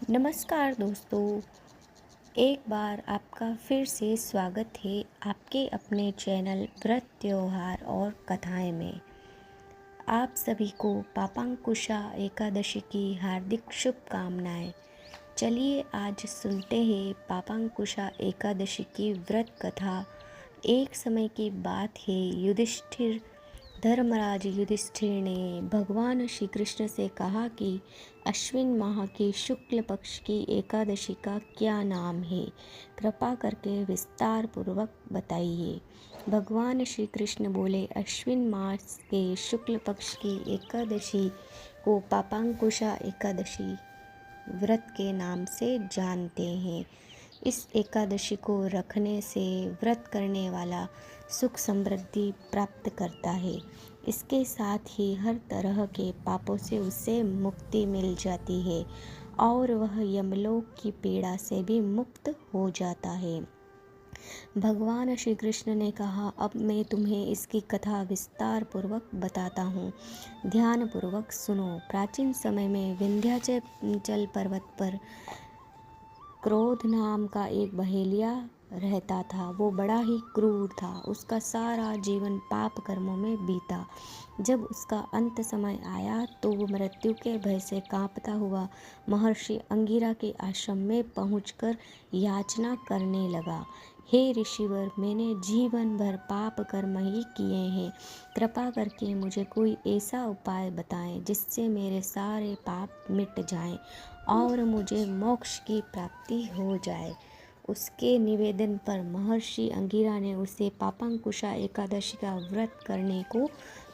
नमस्कार दोस्तों। एक बार आपका फिर से स्वागत है आपके अपने चैनल व्रत त्योहार और कथाएं में। आप सभी को पापांकुशा एकादशी की हार्दिक शुभकामनाएं। चलिए आज सुनते हैं पापांकुशा एकादशी की व्रत कथा। एक समय की बात है, युधिष्ठिर धर्मराज युधिष्ठिर ने भगवान श्री कृष्ण से कहा कि अश्विन माह की शुक्ल पक्ष की एकादशी का क्या नाम है, कृपा करके विस्तार पूर्वक बताइए। भगवान श्री कृष्ण बोले, अश्विन मास के शुक्ल पक्ष की एकादशी को पापांकुशा एकादशी व्रत के नाम से जानते हैं। इस एकादशी को रखने से व्रत करने वाला सुख समृद्धि प्राप्त करता है। इसके साथ ही हर तरह के पापों से उसे मुक्ति मिल जाती है और वह यमलोक की पीड़ा से भी मुक्त हो जाता है। भगवान श्री कृष्ण ने कहा, अब मैं तुम्हें इसकी कथा विस्तार पूर्वक बताता हूँ, ध्यान पूर्वक सुनो। प्राचीन समय में विंध्याचल पर्वत पर क्रोध नाम का एक बहेलिया रहता था। वो बड़ा ही क्रूर था। उसका सारा जीवन पाप कर्मों में बीता। जब उसका अंत समय आया तो वो मृत्यु के भय से कांपता हुआ महर्षि अंगिरा के आश्रम में पहुंचकर याचना करने लगा, हे ऋषिवर, मैंने जीवन भर पाप कर्म ही किए हैं। कृपा करके मुझे कोई ऐसा उपाय बताएं जिससे मेरे सारे पाप मिट जाएं और मुझे मोक्ष की प्राप्ति हो जाए। उसके निवेदन पर महर्षि अंगिरा ने उसे पापांकुशा एकादशी का व्रत करने को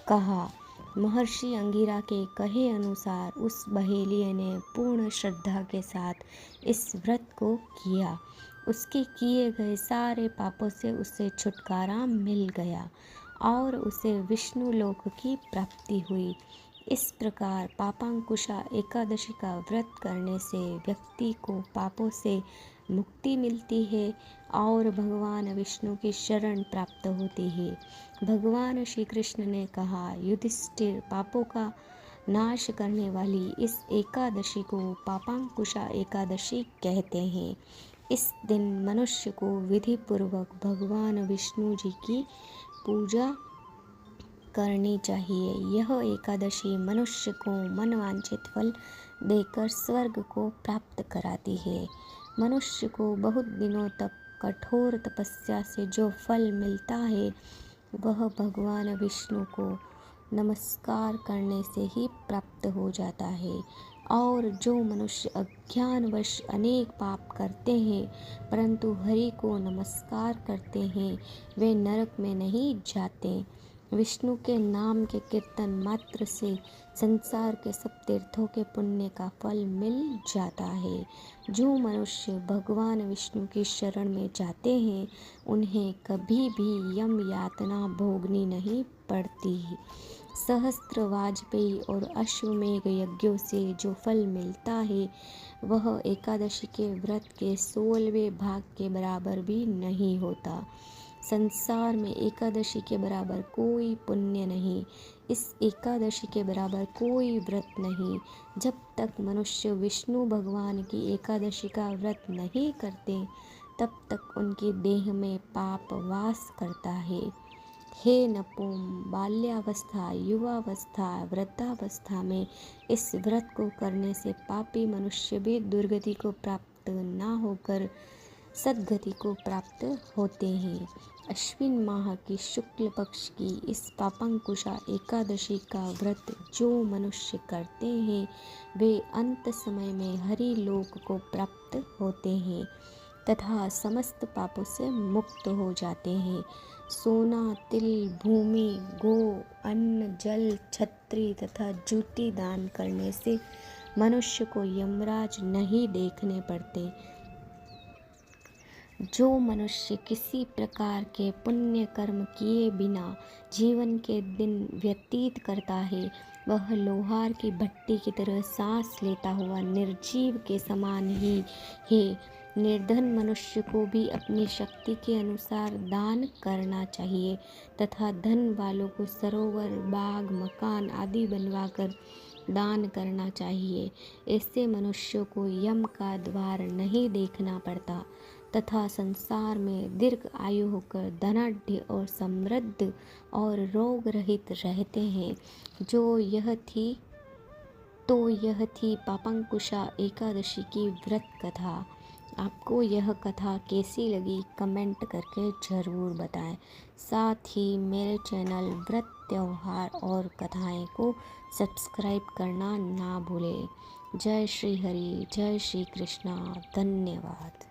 कहा। महर्षि अंगिरा के कहे अनुसार उस बहेलिये ने पूर्ण श्रद्धा के साथ इस व्रत को किया। उसके किए गए सारे पापों से उसे छुटकारा मिल गया और उसे विष्णु लोक की प्राप्ति हुई। इस प्रकार पापांकुशा एकादशी का व्रत करने से व्यक्ति को पापों से मुक्ति मिलती है और भगवान विष्णु की शरण प्राप्त होती है। भगवान श्री कृष्ण ने कहा, युधिष्ठिर, पापों का नाश करने वाली इस एकादशी को पापांकुशा एकादशी कहते हैं। इस दिन मनुष्य को विधि पूर्वक भगवान विष्णु जी की पूजा करनी चाहिए। यह एकादशी मनुष्य को मनवांछित फल देकर स्वर्ग को प्राप्त कराती है। मनुष्य को बहुत दिनों तक कठोर तपस्या से जो फल मिलता है वह भगवान विष्णु को नमस्कार करने से ही प्राप्त हो जाता है। और जो मनुष्य अज्ञानवश अनेक पाप करते हैं परंतु हरि को नमस्कार करते हैं, वे नरक में नहीं जाते। विष्णु के नाम के कीर्तन मात्र से संसार के सब तीर्थों के पुण्य का फल मिल जाता है। जो मनुष्य भगवान विष्णु की शरण में जाते हैं उन्हें कभी भी यम यातना भोगनी नहीं पड़ती। सहस्त्र वाजपेयी और अश्वमेघ यज्ञों से जो फल मिलता है वह एकादशी के व्रत के 16वें भाग के बराबर भी नहीं होता। संसार में एकादशी के बराबर कोई पुण्य नहीं, इस एकादशी के बराबर कोई व्रत नहीं। जब तक मनुष्य विष्णु भगवान की एकादशी का व्रत नहीं करते तब तक उनकी देह में पाप वास करता है। हे नपुम, बाल्यावस्था, युवावस्था, वृद्धावस्था में इस व्रत को करने से पापी मनुष्य भी दुर्गति को प्राप्त ना होकर सद्गति को प्राप्त होते हैं। अश्विन माह की शुक्ल पक्ष की इस पापांकुशा एकादशी का व्रत जो मनुष्य करते हैं वे अंत समय में हरि लोक को प्राप्त होते हैं तथा समस्त पापों से मुक्त हो जाते हैं। सोना, तिल, भूमि, गो, अन्न, जल, छत्री तथा जूती दान करने से मनुष्य को यमराज नहीं देखने पड़ते। जो मनुष्य किसी प्रकार के पुण्य कर्म किए बिना जीवन के दिन व्यतीत करता है वह लोहार की भट्टी की तरह सांस लेता हुआ निर्जीव के समान ही है। निर्धन मनुष्य को भी अपनी शक्ति के अनुसार दान करना चाहिए तथा धन वालों को सरोवर, बाग, मकान आदि बनवाकर दान करना चाहिए। इससे मनुष्य को यम का द्वार नहीं देखना पड़ता तथा संसार में दीर्घ आयु होकर धनाढ्य और समृद्ध और रोग रहित रहते हैं। यह थी पापंकुशा एकादशी की व्रत कथा। आपको यह कथा कैसी लगी कमेंट करके ज़रूर बताएं। साथ ही मेरे चैनल व्रत त्योहार और कथाएं को सब्सक्राइब करना ना भूलें। जय श्री हरि, जय श्री कृष्णा, धन्यवाद।